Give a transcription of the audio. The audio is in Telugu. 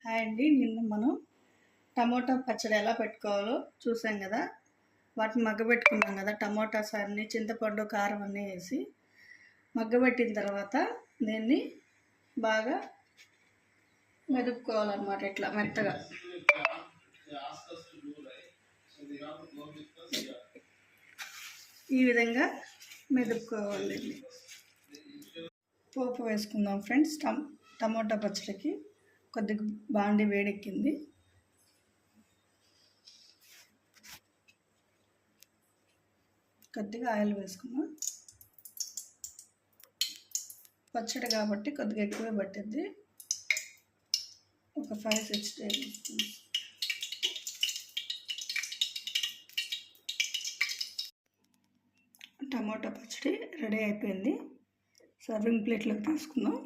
హాయ్ అండి. నిన్న మనం టమోటా పచ్చడి ఎలా పెట్టుకోవాలో చూసాం కదా. వాటిని మగ్గబెట్టుకున్నాం కదా. టమోటా సార్ని, చింతపండు, కారం అన్నీ వేసి మగ్గబెట్టిన తర్వాత దీన్ని బాగా మెదుపుకోవాలన్నమాట. ఇట్లా మెత్తగా ఈ విధంగా మెదుపుకోవాలి. పోపు వేసుకుందాం ఫ్రెండ్స్. టమోటా పచ్చడికి కొద్దిగా బాండి వేడెక్కింది. కొద్దిగా ఆయిల్ వేసుకుందాం. పచ్చడి కాబట్టి కొద్దిగా ఎక్కువే పట్టింది. ఒక 5-6 టేబుల్ స్పూన్స్. టమాటా పచ్చడి రెడీ అయిపోయింది. సర్వింగ్ ప్లేట్లోకి తీసుకుందాం.